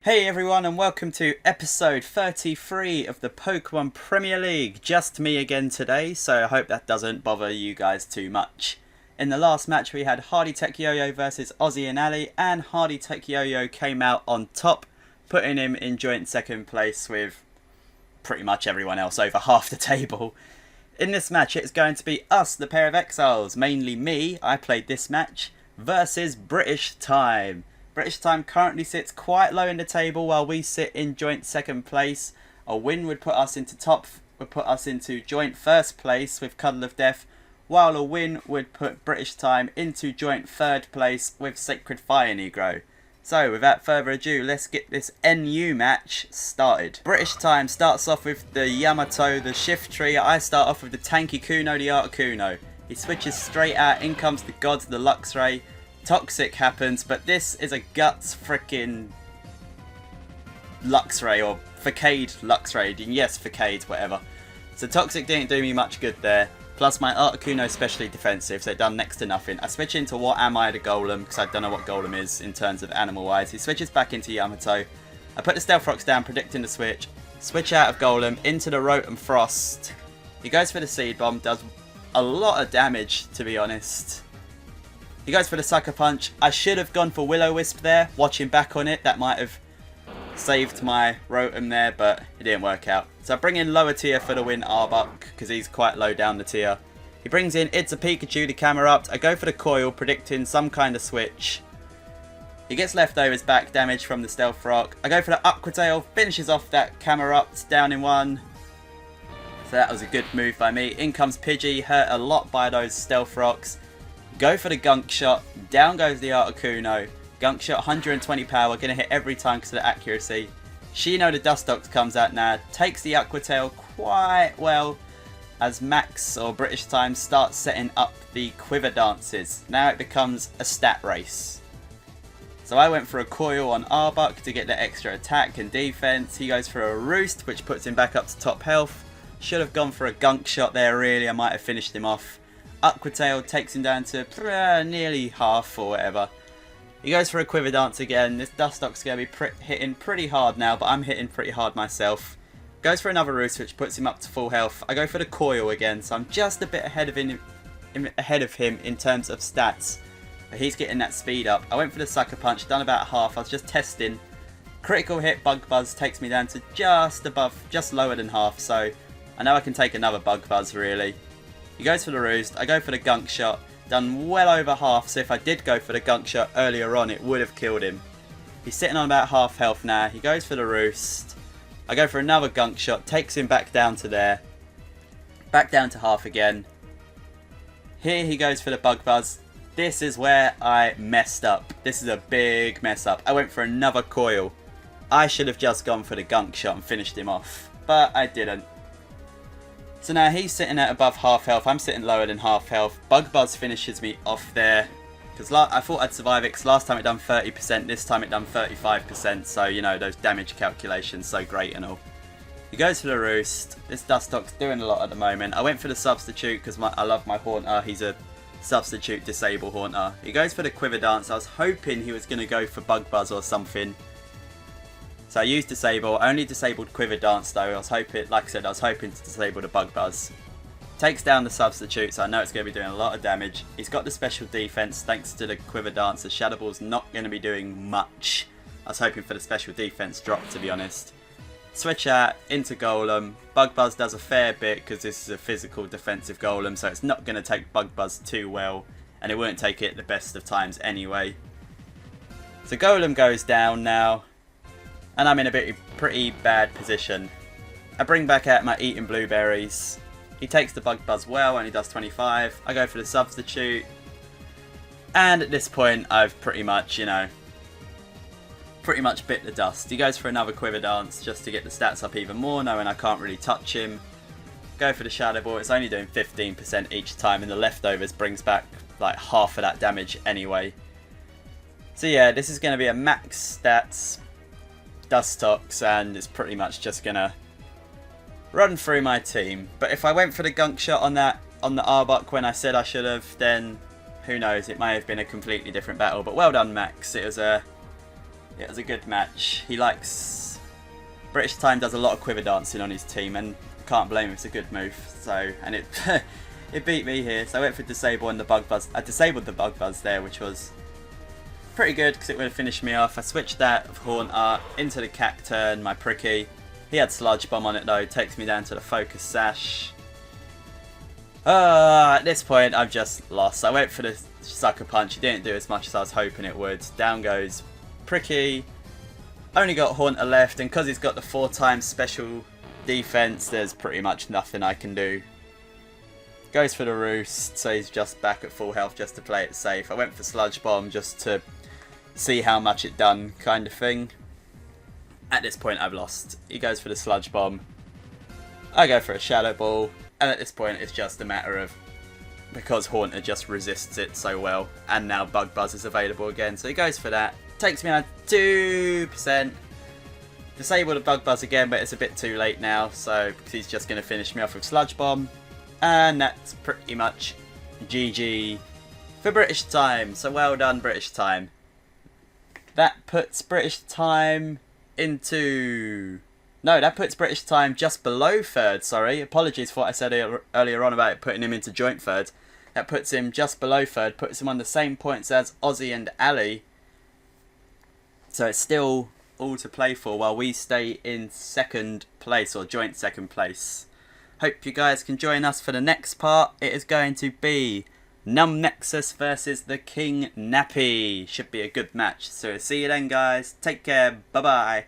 Hey everyone, and welcome to episode 33 of the Pokemon Premier League. Just me again today, so I hope that doesn't bother you guys too much. In the last match we had Hardy Tech Yo-Yo versus Ozzy and Ali, and Hardy Tech Yo-Yo came out on top, putting him in joint second place with pretty much everyone else over half the table. In this match it's going to be us, the Pair of Exiles, mainly me, I played this match, versus British Time. British Time currently sits quite low in the table while we sit in joint second place. A win would put us into joint first place with Cuddle of Death, while a win would put British Time into joint third place with Sacred Fire Negro. So without further ado, let's get this NU match started. British Time starts off with the Yamato, the Shift Tree. I start off with the Tanky Kuno, the Articuno. He switches straight out, in comes the Gods, the Luxray. Toxic happens, but this is a guts freaking Luxray, or Facade Luxray. Yes, Facade, whatever. So Toxic didn't do me much good there. Plus my Articuno is specially defensive, so it done next to nothing. I switch into What Am I, the Golem, because I don't know what Golem is in terms of animal wise. He switches back into Yamato. I put the Stealth Rocks down, predicting the switch. Switch out of Golem, into the Rotom Frost. He goes for the Seed Bomb, does a lot of damage, to be honest. He goes for the Sucker Punch. I should have gone for Will-O-Wisp there. Watching back on it, that might have saved my Rotom there, but it didn't work out. So I bring in lower tier for the win Arbok, because he's quite low down the tier. He brings in It's a Pikachu, the Camerupt. I go for the Coil, predicting some kind of switch. He gets leftovers back, damage from the Stealth Rock. I go for the Aqua Tail, finishes off that Camerupt, down in one. So that was a good move by me. In comes Pidgey, hurt a lot by those Stealth Rocks. Go for the Gunk Shot, down goes the Articuno. Gunk Shot, 120 power, gonna hit every time because of the accuracy. Shino the Dustox comes out now, takes the Aqua Tail quite well as Max or British Time starts setting up the Quiver Dances. Now it becomes a stat race. So I went for a Coil on Arbok to get the extra attack and defense. He goes for a Roost, which puts him back up to top health. Should have gone for a Gunk Shot there, really, I might have finished him off. Aqua Tail takes him down to nearly half or whatever. He goes for a Quiver Dance again. This Dustox is going to be hitting pretty hard now, but I'm hitting pretty hard myself. Goes for another Roost, which puts him up to full health. I go for the Coil again, so I'm just a bit ahead of him in terms of stats. But he's getting that speed up. I went for the Sucker Punch, done about half. I was just testing. Critical hit, Bug Buzz takes me down to just lower than half, so I know I can take another Bug Buzz really. He goes for the Roost, I go for the Gunk Shot, done well over half, so if I did go for the Gunk Shot earlier on, it would have killed him. He's sitting on about half health now, he goes for the Roost, I go for another Gunk Shot, takes him back down to there, back down to half again. Here he goes for the Bug Buzz. This is where I messed up, this is a big mess up. I went for another Coil. I should have just gone for the Gunk Shot and finished him off, but I didn't. So now he's sitting at above half health, I'm sitting lower than half health. Bug Buzz finishes me off there. Because I thought I'd survive it, because last time it done 30%, this time it done 35%. So, you know, those damage calculations, so great and all. He goes for the Roost. This Dustox doing a lot at the moment. I went for the Substitute, because I love my Haunter. He's a Substitute Disable Haunter. He goes for the Quiver Dance. I was hoping he was going to go for Bug Buzz or something. So I used Disable, only disabled Quiver Dance though. I was hoping, like I said, I was hoping to disable the Bug Buzz. Takes down the Substitute, so I know it's going to be doing a lot of damage. He's got the special defense thanks to the Quiver Dance. The Shadow Ball's not going to be doing much. I was hoping for the special defense drop, to be honest. Switch out into Golem. Bug Buzz does a fair bit because this is a physical defensive Golem, so it's not going to take Bug Buzz too well, and it won't take it the best of times anyway. So Golem goes down now. And I'm in a pretty bad position. I bring back out my Eating Blueberries. He takes the Bug Buzz well, only does 25. I go for the Substitute. And at this point, I've pretty much, you know, bit the dust. He goes for another Quiver Dance just to get the stats up even more, knowing I can't really touch him. Go for the Shadow Ball. It's only doing 15% each time, and the leftovers brings back like half of that damage anyway. So yeah, this is going to be a max stats Dustox, and it's pretty much just gonna run through my team. But if I went for the Gunk Shot on the Arbok when I said I should have, then who knows, it may have been a completely different battle. But well done, Max. It It was a good match. He likes... British Time does a lot of quiver dancing on his team, and can't blame him, it's a good move. So, and it it beat me here. So I went for disable and the bug buzz. I disabled the bug buzz there, which was pretty good because it would have finished me off. I switched that of Haunter into the Cacturn, my Pricky. He had Sludge Bomb on it though, takes me down to the Focus Sash. At this point I've just lost. I went for the Sucker Punch, it didn't do as much as I was hoping it would. Down goes Pricky. Only got Haunter left, and because he's got the 4x special defense, there's pretty much nothing I can do. Goes for the Roost, so he's just back at full health just to play it safe. I went for Sludge Bomb just to see how much it done, kind of thing. At this point I've lost. He goes for the Sludge Bomb. I go for a Shadow Ball, and at this point it's just a matter of, because Haunter just resists it so well, and now Bug Buzz is available again, so he goes for that. Takes me on 2%. Disable the Bug Buzz again, but it's a bit too late now, so because he's just going to finish me off with Sludge Bomb. And that's pretty much GG for British Time. So well done, British Time. That puts British Time into... No, that puts British Time just below third, sorry. Apologies for what I said earlier on about putting him into joint third. That puts him just below third, puts him on the same points as Aussie and Ali. So it's still all to play for while we stay in second place, or joint second place. Hope you guys can join us for the next part. It is going to be Numb Nexus versus the King Nappy. Should be a good match. So see you then, guys. Take care. Bye bye.